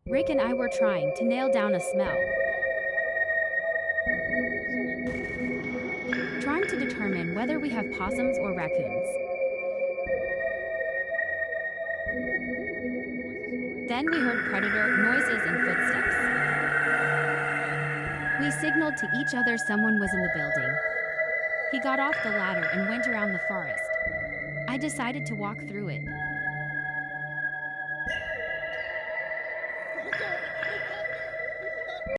Rick and I were trying to nail down a smell, trying to determine whether we have possums or raccoons. Then we heard predator noises and footsteps. We signaled to each other someone was in the building. He got off the ladder and went around the forest. I decided to walk through it.